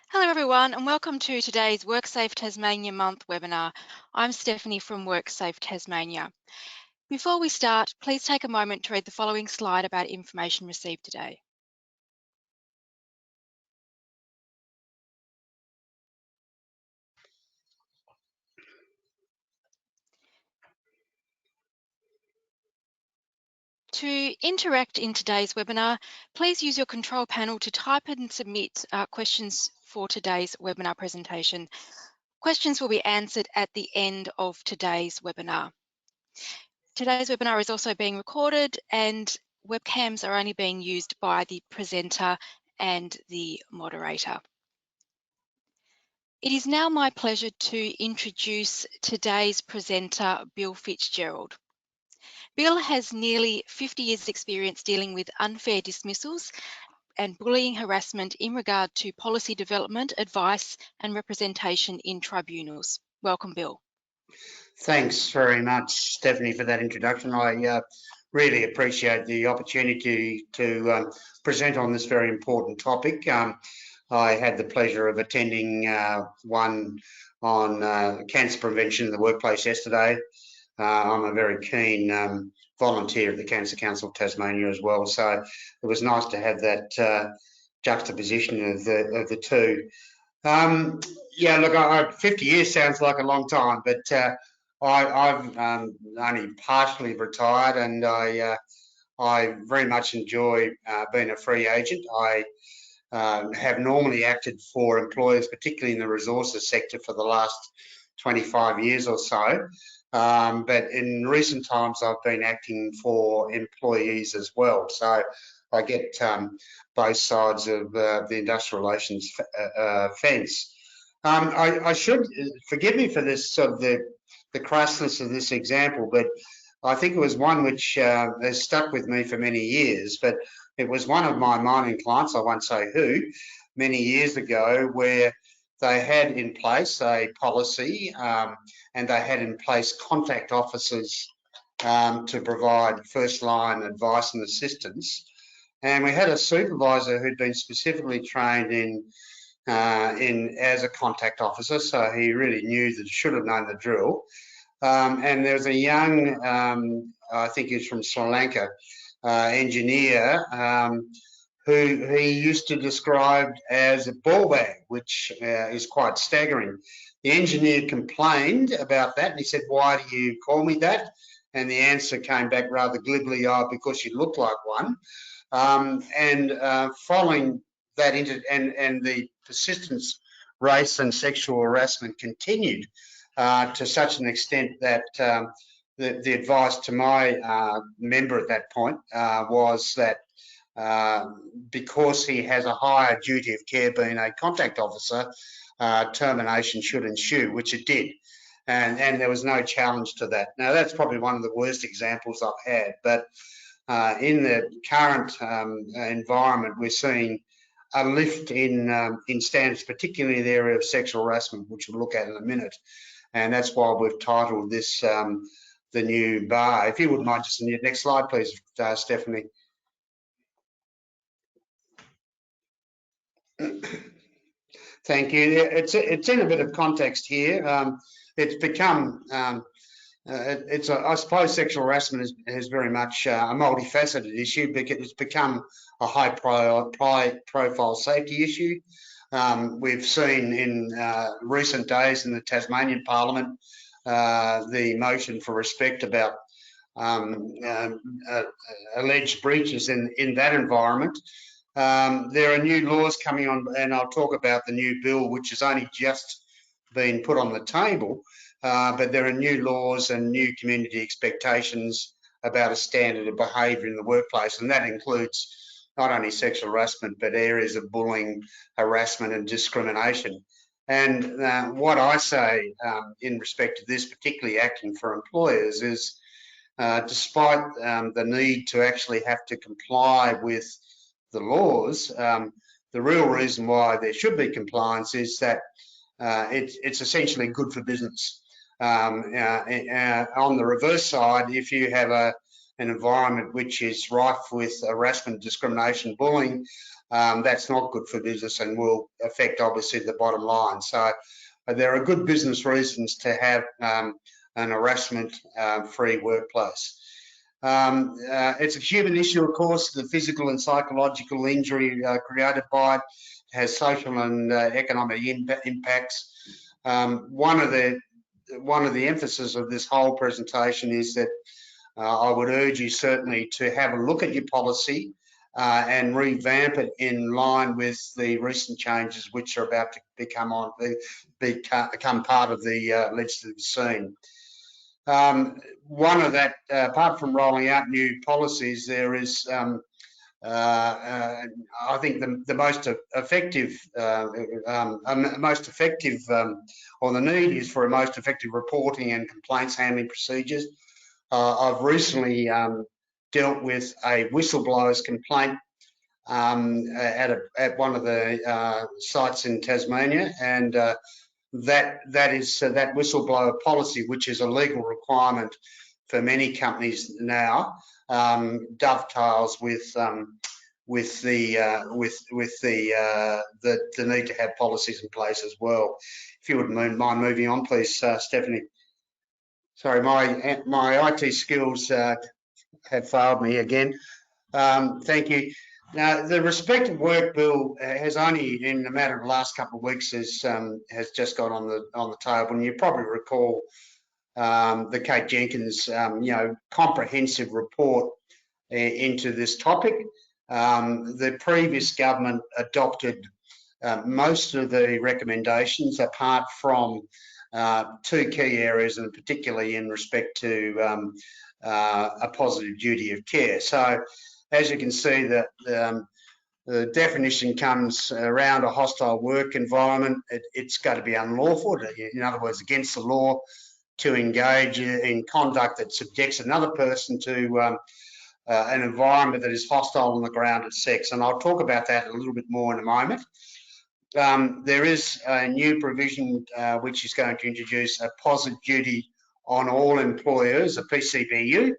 Hello everyone and welcome to today's WorkSafe Tasmania Month webinar. I'm Stephanie from WorkSafe Tasmania. Before we start, please take a moment to read the following slide about information received today. To interact in today's webinar, please use your control panel to type and submit questions for today's webinar presentation. Questions will be answered at the end of today's webinar. Today's webinar is also being recorded and webcams are only being used by the presenter and the moderator. It is now my pleasure to introduce today's presenter, Bill Fitzgerald. Bill has nearly 50 years experience dealing with unfair dismissals and bullying harassment in regard to policy development, advice and representation in tribunals. Welcome, Bill. Thanks very much, Stephanie, for that introduction. I really appreciate the opportunity to present on this very important topic. I had the pleasure of attending one on cancer prevention in the workplace yesterday. I'm a very keen volunteer at the Cancer Council of Tasmania as well, so it was nice to have that juxtaposition of the two. Yeah, look, 50 years sounds like a long time, but I've only partially retired, and I very much enjoy being a free agent. I have normally acted for employers, particularly in the resources sector, for the last 25 years or so. But in recent times, I've been acting for employees as well. So I get both sides of the industrial relations fence. I should, forgive me for this sort of the crassness of this example, but I think it was one which has stuck with me for many years. But it was one of my mining clients, I won't say who, many years ago, where they had in place a policy and they had in place contact officers to provide first-line advice and assistance. And we had a supervisor who'd been specifically trained in as a contact officer, so he really knew that, should have known the drill. And there was a young, I think he's from Sri Lanka, engineer who he used to describe as a ball bag, which is quite staggering. The engineer complained about that and he said, "Why do you call me that?" And the answer came back rather glibly, "Oh, because you look like one." Following that, and the persistence, race and sexual harassment continued to such an extent that the advice to my member at that point was that because he has a higher duty of care being a contact officer, termination should ensue, which it did. And there was no challenge to that. Now, that's probably one of the worst examples I've had, but in the current environment, we're seeing a lift in standards, particularly in the area of sexual harassment, which we'll look at in a minute. And that's why we've titled this the new bar. If you wouldn't mind, just next slide, please, Stephanie. Thank you. It's in a bit of context here. It's become, I suppose sexual harassment is very much a multifaceted issue because it's become a high profile safety issue. We've seen in recent days in the Tasmanian Parliament the motion for respect about alleged breaches in that environment. There are new laws coming on, and I'll talk about the new bill, which has only just been put on the table, but there are new laws and new community expectations about a standard of behaviour in the workplace, and that includes not only sexual harassment, but areas of bullying, harassment and discrimination. And what I say in respect to this, particularly acting for employers, is despite the need to actually have to comply with the laws, the real reason why there should be compliance is that it's essentially good for business. On the reverse side, if you have an environment which is rife with harassment, discrimination, bullying, that's not good for business and will affect obviously the bottom line. So there are good business reasons to have an harassment-free workplace. It's a human issue, of course. The physical and psychological injury created by it has social and economic impacts. One of the emphasis of this whole presentation is that I would urge you certainly to have a look at your policy and revamp it in line with the recent changes which are about to become part of the legislative scene. One of that, apart from rolling out new policies, there is, I think, the most effective, or the need is for a most effective reporting and complaints handling procedures. I've recently dealt with a whistleblower's complaint at one of the sites in Tasmania, and that whistleblower policy, which is a legal requirement for many companies now, dovetails with the need to have policies in place as well. If you wouldn't mind moving on, please, Stephanie. Sorry, my IT skills have failed me again. Thank you. Now, the Respect at Work bill has only, in a matter of the last couple of weeks, has just got on the table, and you probably recall the Kate Jenkins, comprehensive report into this topic. The previous government adopted most of the recommendations, apart from two key areas, and particularly in respect to a positive duty of care. So, as you can see, the definition comes around a hostile work environment. It's got to be unlawful, in other words, against the law, to engage in conduct that subjects another person to an environment that is hostile on the ground of sex. And I'll talk about that a little bit more in a moment. There is a new provision which is going to introduce a positive duty on all employers, a PCBU,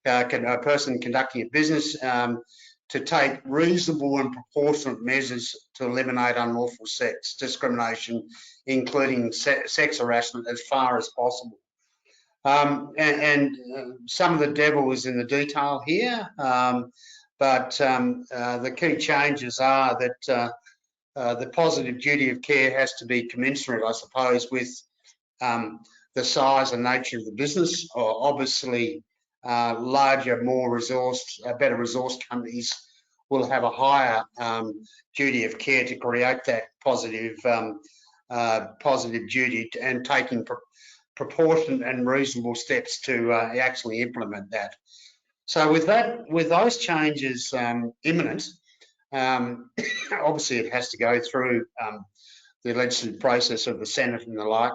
a person conducting a business, to take reasonable and proportionate measures to eliminate unlawful sex discrimination, including sex harassment, as far as possible. Some of the devil is in the detail here, but the key changes are that the positive duty of care has to be commensurate, I suppose, with the size and nature of the business. Obviously, larger, more resourced, better resourced companies will have a higher duty of care to create that positive duty and taking proportionate and reasonable steps to actually implement that. So with those changes imminent, obviously it has to go through the legislative process of the Senate and the like.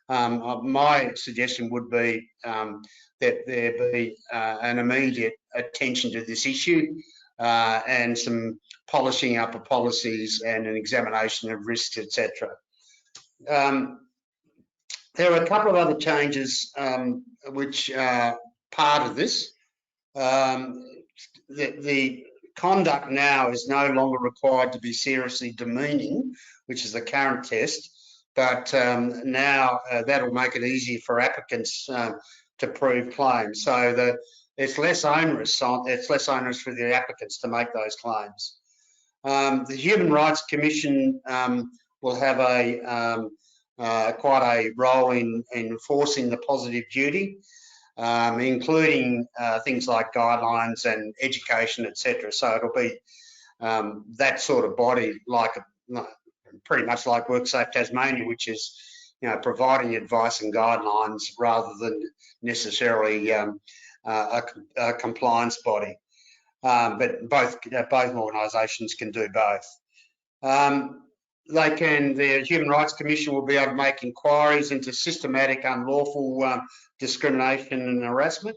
My suggestion would be that there be an immediate attention to this issue and some polishing up of policies and an examination of risks, etc. There are a couple of other changes which are part of this. The conduct now is no longer required to be seriously demeaning, which is the current test, but now that'll make it easier for applicants to prove claims. So it's less onerous for the applicants to make those claims. The Human Rights Commission will have quite a role in enforcing the positive duty, including things like guidelines and education, etc. So it'll be that sort of body, pretty much like WorkSafe Tasmania, which is providing advice and guidelines rather than necessarily a compliance body. But both organisations can do both. The Human Rights Commission will be able to make inquiries into systematic unlawful discrimination and harassment.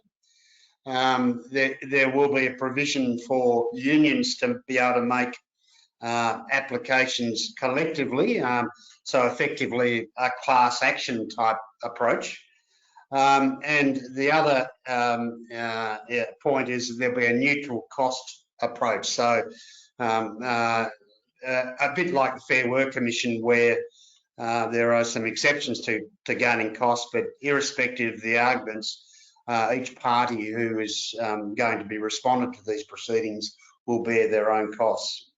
There will be a provision for unions to be able to make applications collectively, so effectively a class action type approach. And the other point is that there'll be a neutral cost approach. So a bit like the Fair Work Commission, where there are some exceptions to gaining costs, but irrespective of the arguments, each party who is going to be respondent to these proceedings will bear their own costs.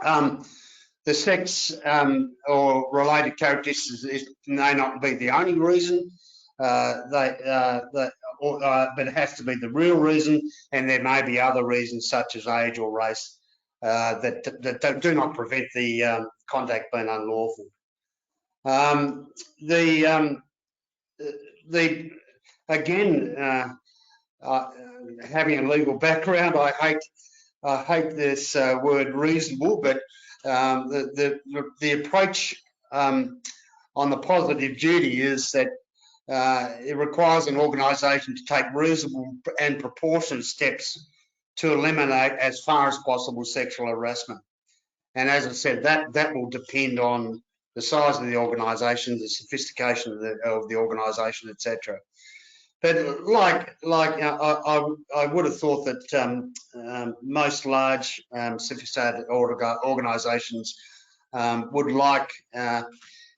The sex or related characteristics may not be the only reason, but it has to be the real reason, and there may be other reasons such as age or race that do not prevent the contact being unlawful. Having a legal background, I hate this word reasonable, but the approach on the positive duty is that it requires an organisation to take reasonable and proportionate steps to eliminate as far as possible sexual harassment. And as I said, that will depend on the size of the organisation, the sophistication of the organisation, etc. But I would have thought that most large sophisticated organisations would like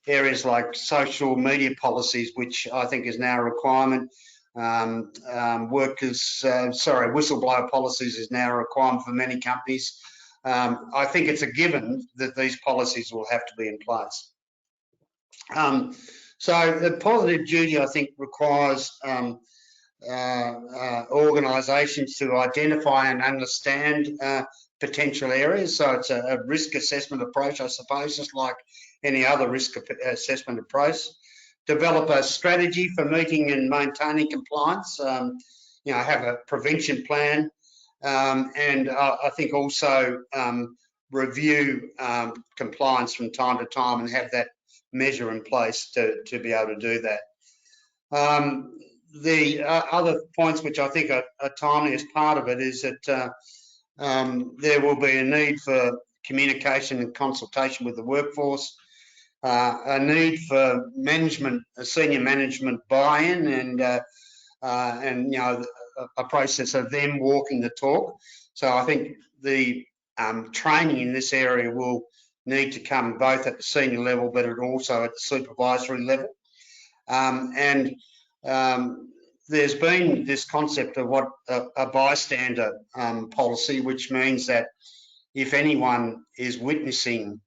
areas like social media policies, which I think is now a requirement. Whistleblower policies is now a requirement for many companies. I think it's a given that these policies will have to be in place. So the positive duty, I think, requires organisations to identify and understand potential areas. So it's a risk assessment approach, I suppose, just like any other risk assessment approach. Develop a strategy for meeting and maintaining compliance. Have a prevention plan, and I think also review compliance from time to time and have that measure in place to be able to do that. The other points which I think are timely as part of it is that there will be a need for communication and consultation with the workforce, a need for senior management buy-in, and a process of them walking the talk. So I think the training in this area will need to come both at the senior level, but also at the supervisory level. There's been this concept of what a bystander policy, which means that if anyone is witnessing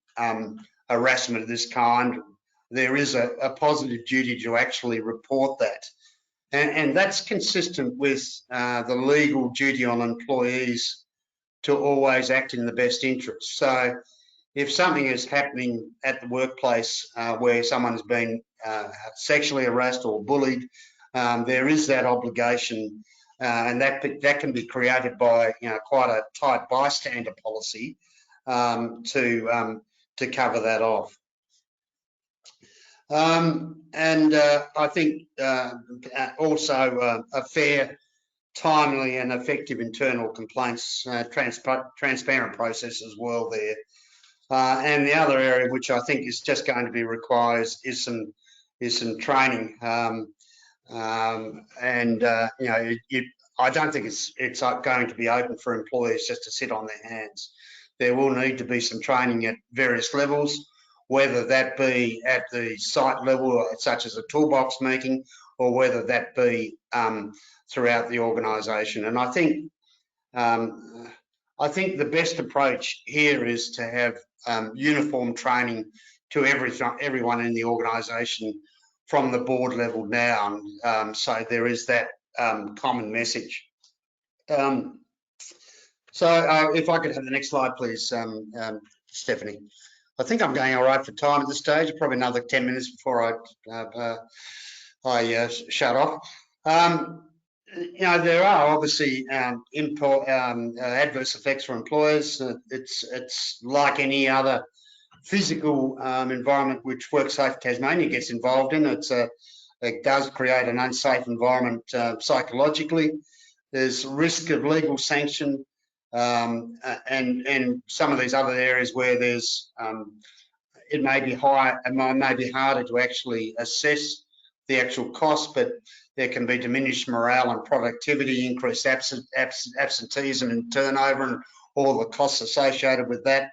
harassment of this kind, there is a positive duty to actually report that. And that's consistent with the legal duty on employees to always act in the best interest. So if something is happening at the workplace where someone's been sexually harassed or bullied, there is that obligation, and that can be created by quite a tight bystander policy to cover that off. I think also a fair, timely and effective internal complaints transparent process as well there. And the other area which I think is just going to be required is some training. I don't think it's going to be open for employees just to sit on their hands. There will need to be some training at various levels, whether that be at the site level, such as a toolbox meeting, or whether that be throughout the organisation. And I think the best approach here is to have uniform training to everyone in the organisation from the board level down, so there is that common message. So if I could have the next slide, please, Stephanie. I think I'm going all right for time at this stage. Probably another 10 minutes before I shut off. There are obviously adverse effects for employers. It's like any other physical environment which WorkSafe Tasmania gets involved in. It does create an unsafe environment psychologically. There's risk of legal sanction, and some of these other areas where there's it may be harder to actually assess the actual cost, but there can be diminished morale and productivity, increased absenteeism and turnover, and all the costs associated with that.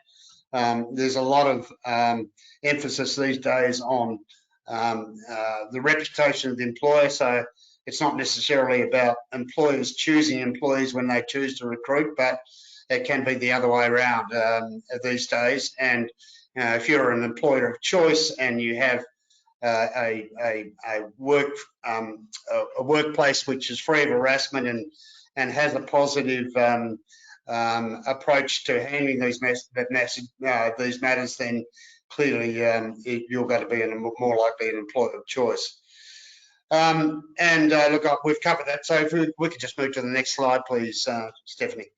There's a lot of emphasis these days on the reputation of the employer, so it's not necessarily about employers choosing employees when they choose to recruit, but it can be the other way around these days. And if you're an employer of choice and you have a workplace which is free of harassment and has a positive approach to handling these matters, then clearly you're going to be more likely an employer of choice. Look, we've covered that, so if we could just move to the next slide, please, Stephanie.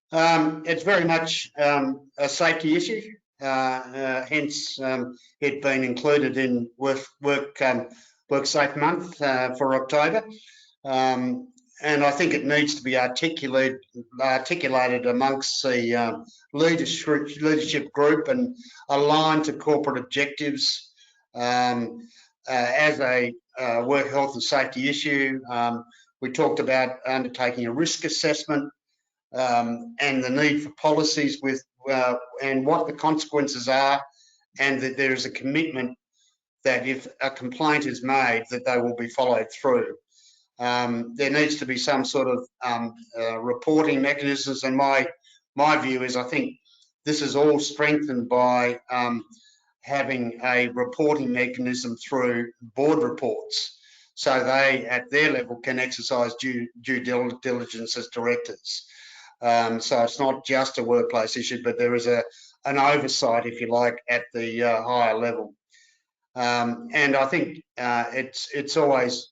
It's very much a safety issue, hence it being included in WorkSafe Month for October. And I think it needs to be articulated amongst the leadership group and aligned to corporate objectives as a work health and safety issue. We talked about undertaking a risk assessment and the need for policies with and what the consequences are, and that there is a commitment that if a complaint is made, that they will be followed through. There needs to be some sort of reporting mechanisms, and my view is I think this is all strengthened by having a reporting mechanism through board reports, so they at their level can exercise due diligence as directors. So it's not just a workplace issue, but there is an oversight, if you like, at the higher level. And I think it's always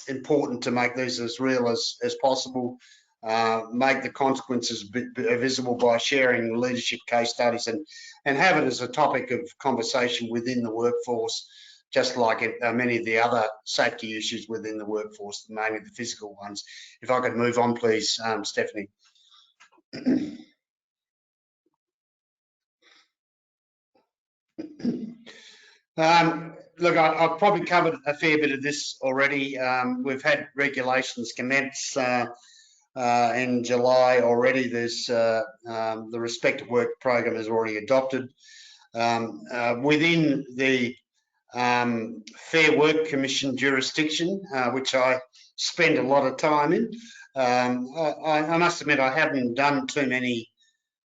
important to make these as real as possible, make the consequences visible by sharing leadership case studies, and have it as a topic of conversation within the workforce, just like many of the other safety issues within the workforce, mainly the physical ones. If I could move on, please, Stephanie. Look, I've probably covered a fair bit of this already. We've had regulations commence in July already. There's the Respect at Work program is already adopted. Within the Fair Work Commission jurisdiction, which I spend a lot of time in, I must admit I haven't done too many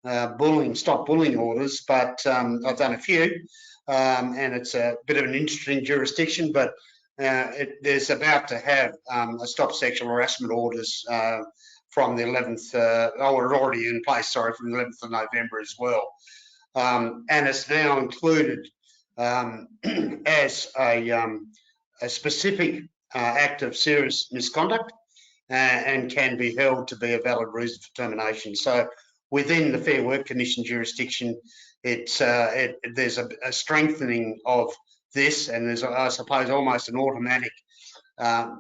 stop bullying orders, but I've done a few. And it's a bit of an interesting jurisdiction, but there's about to have a stop sexual harassment orders from the 11th, already in place, sorry, from the 11th of November as well. And it's now included as a specific act of serious misconduct and can be held to be a valid reason for termination. So within the Fair Work Commission jurisdiction, there's a strengthening of this, and there's, I suppose, almost an automatic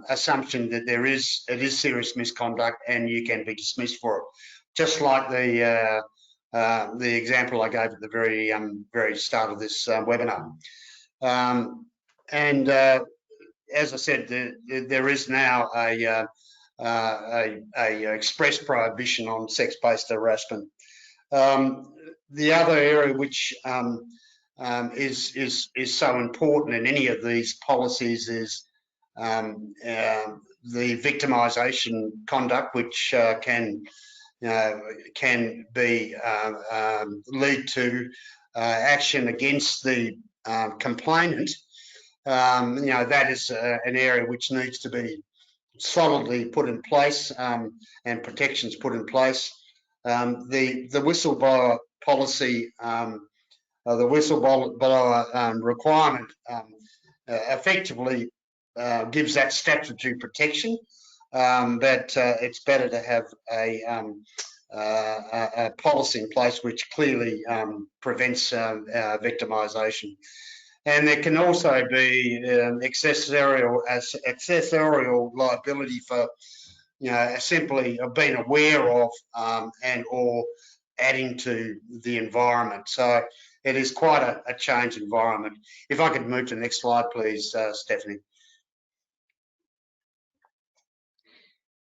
assumption that it is serious misconduct and you can be dismissed for it. Just like the example I gave at the very start of this webinar. As I said, there is now a express prohibition on sex-based harassment. The other area which is so important in any of these policies is the victimisation conduct, which can be lead to action against the complainant. That is an area which needs to be solidly put in place and protections put in place. The whistleblower policy, the whistleblower requirement effectively gives that statutory protection, but it's better to have a policy in place which clearly prevents victimisation. And there can also be accessorial liability for simply being aware of and or adding to the environment. So it is quite a change environment. If I could move to the next slide, please, Stephanie.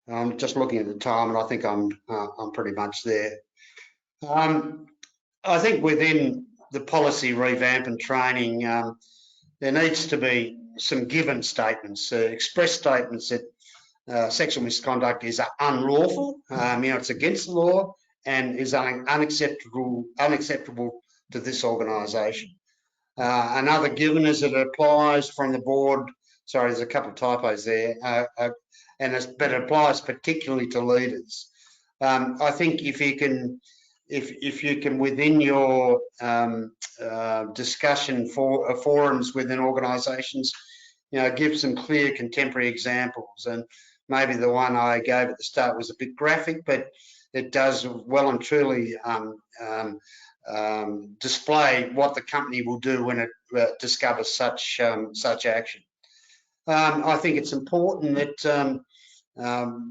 I'm just looking at the time, and I think I'm pretty much there. I think within the policy revamp and training, there needs to be some given statements, express statements that sexual misconduct is unlawful, it's against the law and is unacceptable to this organisation. Another given is that it applies from the board. Sorry, there's a couple of typos there, but it applies particularly to leaders. I think if you can within your discussion forums within organisations, give some clear contemporary examples. And maybe the one I gave at the start was a bit graphic, but it does well and truly display what the company will do when it discovers such action. I think it's important that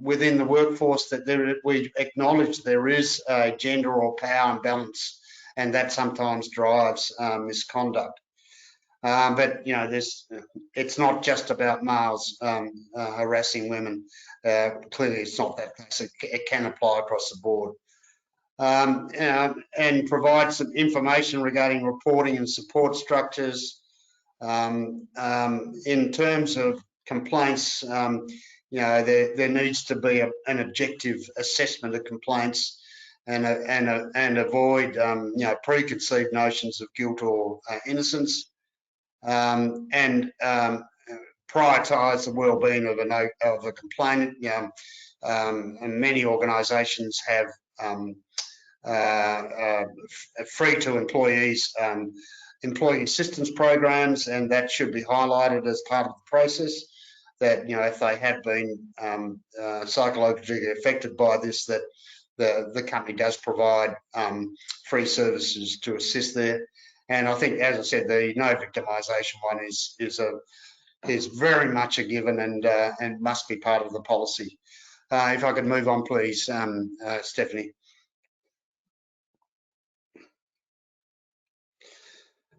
within the workforce that we acknowledge there is a gender or power imbalance, and that sometimes drives misconduct. But it's not just about males harassing women. Clearly, it's not that classic. It can apply across the board. And provide some information regarding reporting and support structures. In terms of complaints, there needs to be an objective assessment of complaints and avoid preconceived notions of guilt or innocence, and prioritise the well-being of a complainant. And many organisations have free to employees employee assistance programs, and that should be highlighted as part of the process. That if they have been psychologically affected by this, that the company does provide free services to assist there. And I think, as I said, the no victimisation one is very much a given and must be part of the policy. If I could move on, please, Stephanie.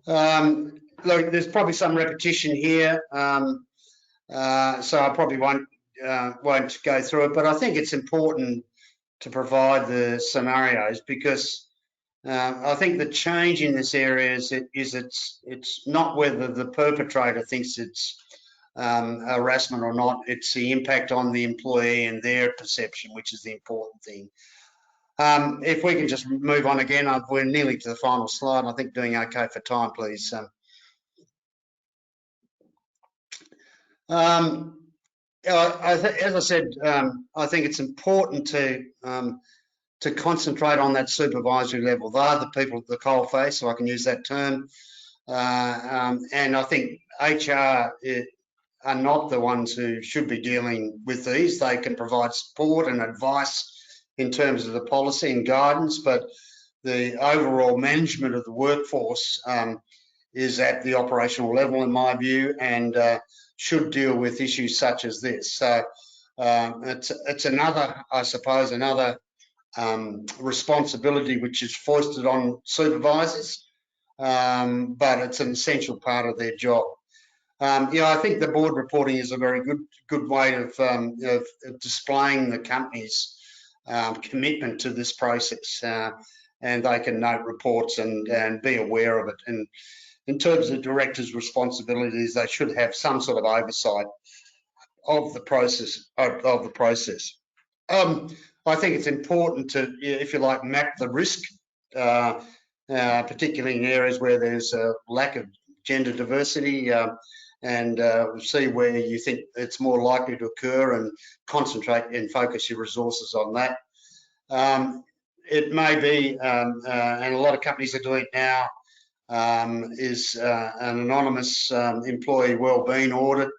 Look, there's probably some repetition here, so I probably won't go through it, but I think it's important to provide the scenarios, because I think the change in this area is it's not whether the perpetrator thinks it's harassment or not, it's the impact on the employee and their perception, which is the important thing. If we can just move on again, we're nearly to the final slide. I think doing okay for time, please. As I said, I think it's important to concentrate on that supervisory level. They are the people at the coalface, so I can use that term. And I think HR are not the ones who should be dealing with these. They can provide support and advice in terms of the policy and guidance, but the overall management of the workforce is at the operational level, in my view, and should deal with issues such as this. So it's another, I suppose, responsibility which is foisted on supervisors, but it's an essential part of their job. I think the board reporting is a very good way of displaying the company's commitment to this process, and they can note reports and be aware of it. And in terms of directors' responsibilities, they should have some sort of oversight of the process. I think it's important to, if you like, map the risk, particularly in areas where there's a lack of gender diversity, and see where you think it's more likely to occur and concentrate and focus your resources on that. It may be, and a lot of companies are doing it now, is an anonymous employee wellbeing audit,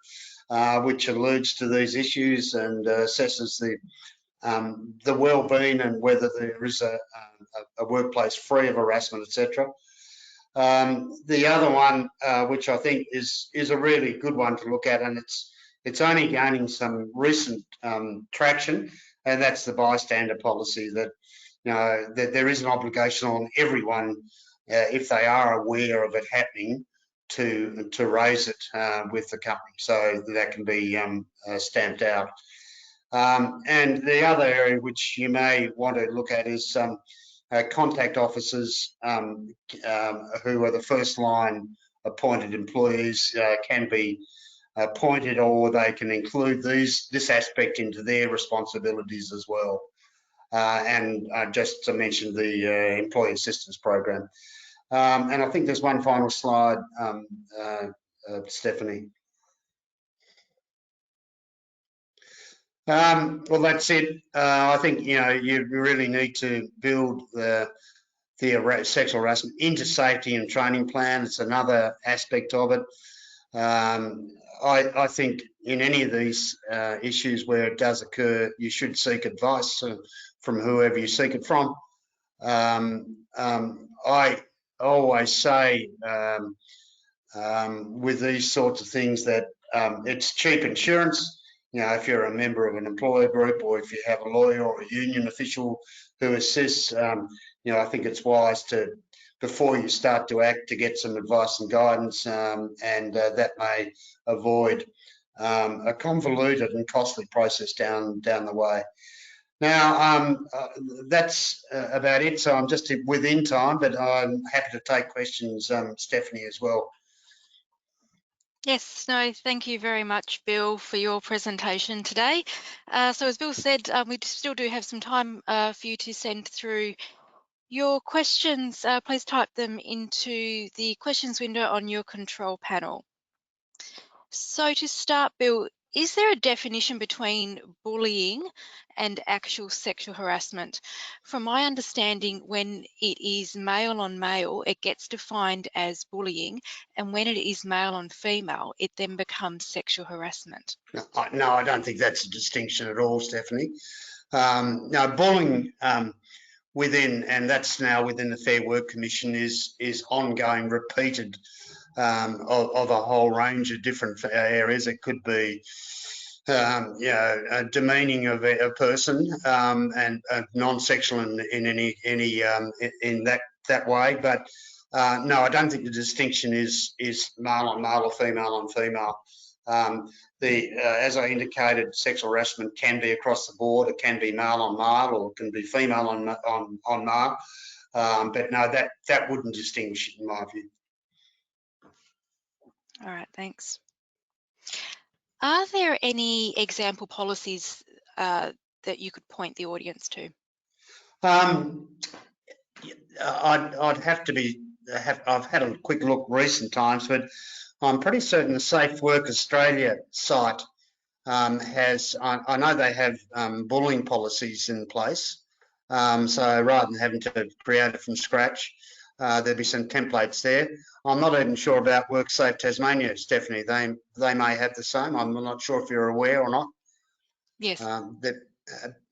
which alludes to these issues and assesses the well-being and whether there is a workplace free of harassment, etc. The other one, which I think is a really good one to look at, and it's only gaining some recent traction, and that's the bystander policy. That that there is an obligation on everyone if they are aware of it happening, to raise it with the company, so that can be stamped out. And the other area which you may want to look at is contact officers who are the first line appointed employees can be appointed, or they can include this aspect into their responsibilities as well. And just to mention the employee assistance program. And I think there's one final slide, Stephanie. Well, that's it. I think, you know, you really need to build the sexual harassment into safety and training plan. It's another aspect of it. I think in any of these issues where it does occur, you should seek advice from whoever you seek it from. I always say with these sorts of things that it's cheap insurance. You know, if you're a member of an employer group, or if you have a lawyer or a union official who assists, you know, I think it's wise to, before you start to act, to get some advice and guidance, and that may avoid a convoluted and costly process down the way. Now, that's about it. So I'm just within time, but I'm happy to take questions, Stephanie, as well. Yes, no, thank you very much, Bill, for your presentation today. So as Bill said, we still do have some time for you to send through your questions. Please type them into the questions window on your control panel. So to start, Bill, is there a definition between bullying and actual sexual harassment? From my understanding, when it is male on male, it gets defined as bullying, and when it is male on female, it then becomes sexual harassment. No, I don't think that's a distinction at all, Stephanie. No, bullying within, and that's now within the Fair Work Commission, is ongoing, repeated, of a whole range of different areas. It could be you know, demeaning of a person, and non-sexual in any in that way. But no, I don't think the distinction is male on male or female on female. As I indicated, sexual harassment can be across the board. It can be male on male, or it can be female on male. But no, that wouldn't distinguish it in my view. All right, thanks. Are there any example policies that you could point the audience to? I'd have to be. I've had a quick look recent times, but I'm pretty certain the Safe Work Australia site has. I know they have bullying policies in place. So rather than having to create it from scratch, there'll be some templates there. I'm not even sure about WorkSafe Tasmania, Stephanie. They may have the same. I'm not sure if you're aware or not. Yes.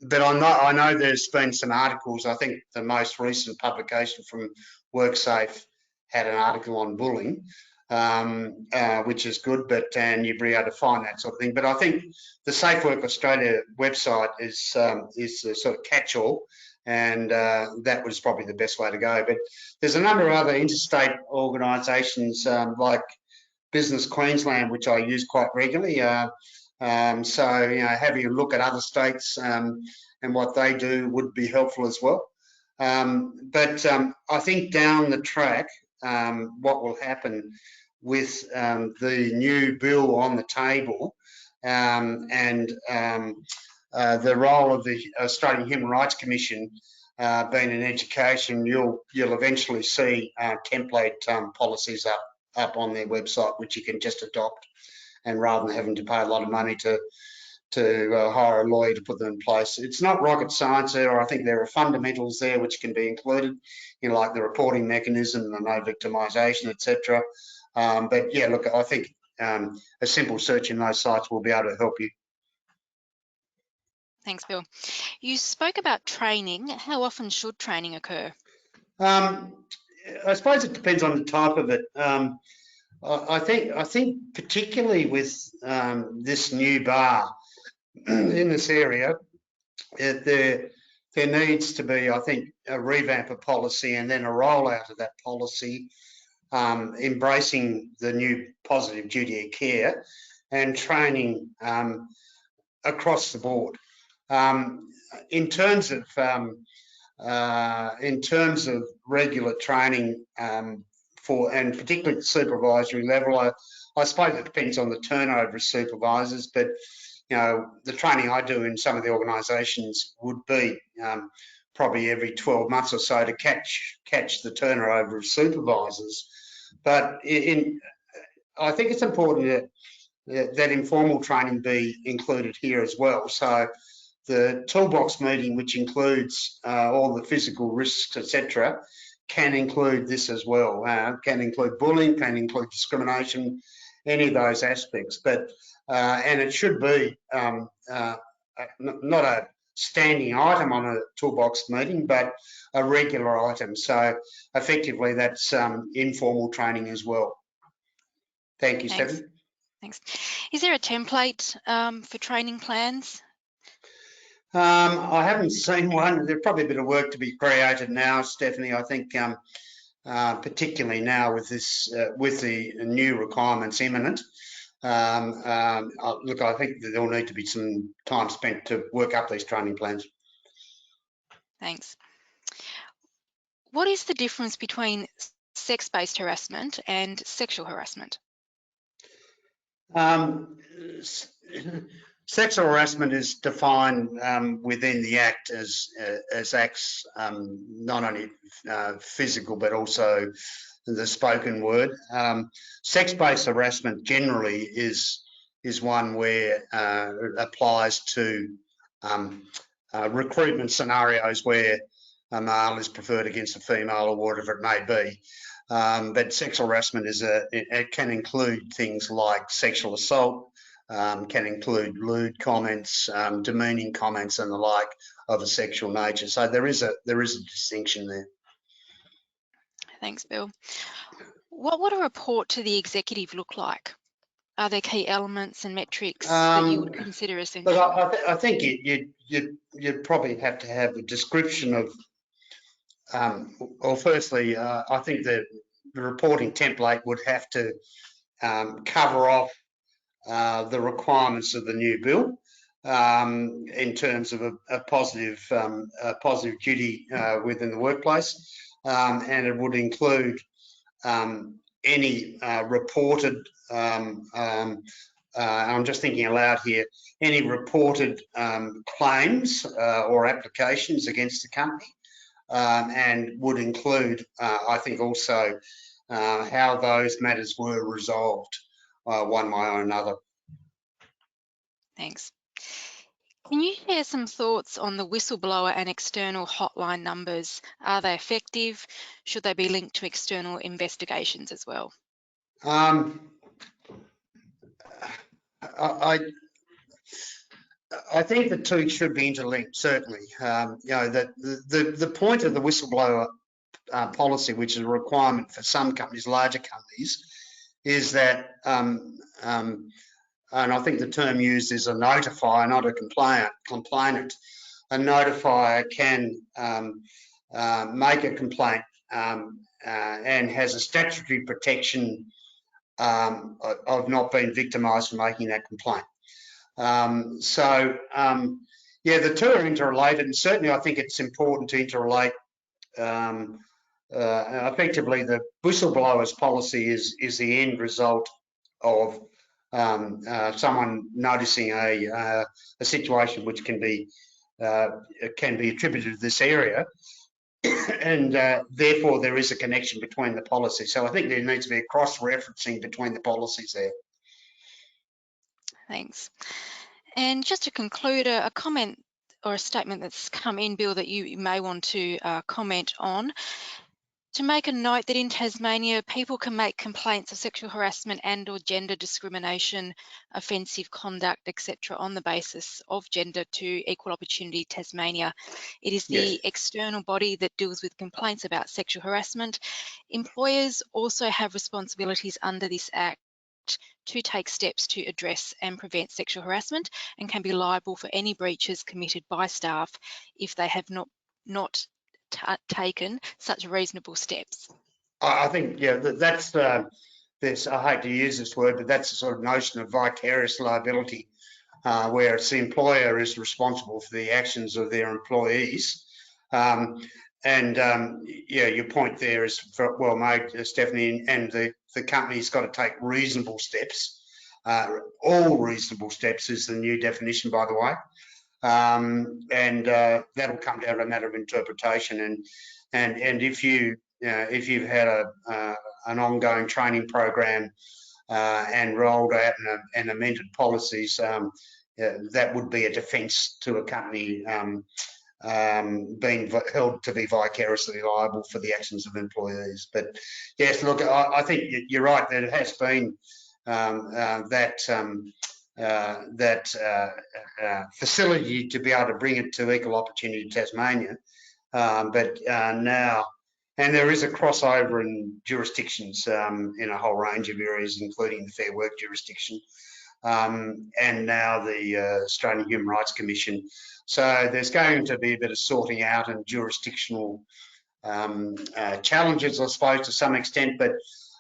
But I know there's been some articles. I think the most recent publication from WorkSafe had an article on bullying, which is good, and you'll be able to find that sort of thing. But I think the Safe Work Australia website is a sort of catch-all, and that was probably the best way to go. But there's a number of other interstate organisations like Business Queensland, which I use quite regularly. So, you know, having a look at other states and what they do would be helpful as well. But I think down the track, what will happen with the new bill on the table, and the role of the Australian Human Rights Commission being in education, you'll eventually see template policies up on their website, which you can just adopt, and rather than having to pay a lot of money to hire a lawyer to put them in place. It's not rocket science there, or I think there are fundamentals there which can be included, you know, like the reporting mechanism, the no victimisation, etc. But yeah, look, I think a simple search in those sites will be able to help you. Thanks, Bill. You spoke about training. How often should training occur? I suppose it depends on the type of it. I think particularly with this new bar in this area, there there needs to be, I think, a revamp of policy and then a rollout of that policy, embracing the new positive duty of care and training across the board. In terms of regular training for, and particularly at the supervisory level, I suppose it depends on the turnover of supervisors, but you know, the training I do in some of the organisations would be probably every 12 months or so to catch the turnover of supervisors. But I think it's important that informal training be included here as well. So the toolbox meeting, which includes all the physical risks, etc., can include this as well. Can include bullying, can include discrimination, any of those aspects. But and it should be not a standing item on a toolbox meeting, but a regular item. So effectively, that's informal training as well. Thank you, Thanks. Stephanie. Thanks. Is there a template for training plans? I haven't seen one. There's probably a bit of work to be created now, Stephanie. I think particularly now with this, with the new requirements imminent. Look, I think that there'll need to be some time spent to work up these training plans. Thanks. What is the difference between sex-based harassment and sexual harassment? Sexual harassment is defined within the Act as acts not only physical but also the spoken word. Sex-based harassment generally is one where it applies to recruitment scenarios where a male is preferred against a female or whatever it may be. But sexual harassment it can include things like sexual assault, can include lewd comments, demeaning comments and the like of a sexual nature. So there is a distinction there. Thanks, Bill. What would a report to the executive look like? Are there key elements and metrics that you would consider essential? Look, I think you'd probably have to have a description of, well, firstly, I think the reporting template would have to cover off the requirements of the new bill in terms of a positive duty within the workplace, and it would include any reported, I'm just thinking aloud here, any reported claims or applications against the company, and would include, I think also, how those matters were resolved one way or another. Thanks. Can you share some thoughts on the whistleblower and external hotline numbers? Are they effective? Should they be linked to external investigations as well? I think the two should be interlinked, certainly. You know, the point of the whistleblower policy, which is a requirement for some companies, larger companies, is that, and I think the term used is a notifier, not a complainant. A notifier can make a complaint and has a statutory protection of not being victimised for making that complaint. Yeah, the two are interrelated, and certainly I think it's important to interrelate. Effectively, the whistleblower's policy is the end result of someone noticing a situation which can be attributed to this area, and therefore there is a connection between the policies. So I think there needs to be a cross-referencing between the policies there. Thanks. And just to conclude, a comment or a statement that's come in, Bill, that you may want to comment on. To make a note that in Tasmania, people can make complaints of sexual harassment and or gender discrimination, offensive conduct, etc., on the basis of gender to Equal Opportunity Tasmania. It is the external body that deals with complaints about sexual harassment. Employers also have responsibilities under this Act to take steps to address and prevent sexual harassment and can be liable for any breaches committed by staff if they have not taken such reasonable steps. I think, yeah, that's this. I hate to use this word, but that's the sort of notion of vicarious liability, where it's the employer is responsible for the actions of their employees. Yeah, your point there is well made, Stephanie, and the company's got to take reasonable steps. All reasonable steps is the new definition, by the way. That'll come down to a matter of interpretation. And if you've had an ongoing training program and rolled out and amended policies, that would be a defence to a company being held to be vicariously liable for the actions of employees. But yes, look, I think you're right. There has been that facility to be able to bring it to Equal Opportunity Tasmania, but now, and there is a crossover in jurisdictions in a whole range of areas, including the Fair Work jurisdiction, and now the Australian Human Rights Commission. So there's going to be a bit of sorting out and jurisdictional challenges, I suppose, to some extent, but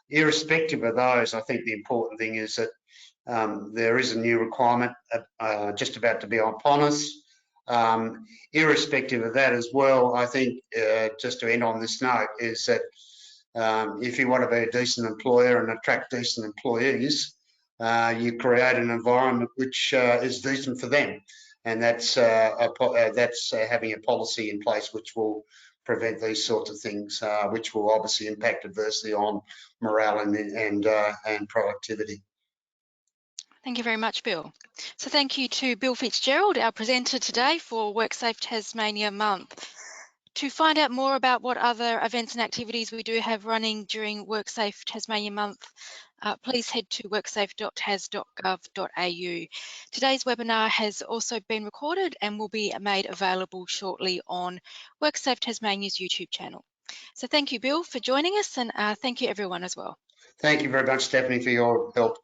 irrespective of those, I think the important thing is that there is a new requirement just about to be upon us. Irrespective of that as well, I think, just to end on this note, is that if you want to be a decent employer and attract decent employees, you create an environment which is decent for them. And that's having a policy in place which will prevent these sorts of things, which will obviously impact adversely on morale and productivity. Thank you very much, Bill. So thank you to Bill Fitzgerald, our presenter today for WorkSafe Tasmania Month. To find out more about what other events and activities we do have running during WorkSafe Tasmania Month, please head to worksafe.tas.gov.au. Today's webinar has also been recorded and will be made available shortly on WorkSafe Tasmania's YouTube channel. So thank you, Bill, for joining us, and thank you everyone as well. Thank you very much, Stephanie, for your help.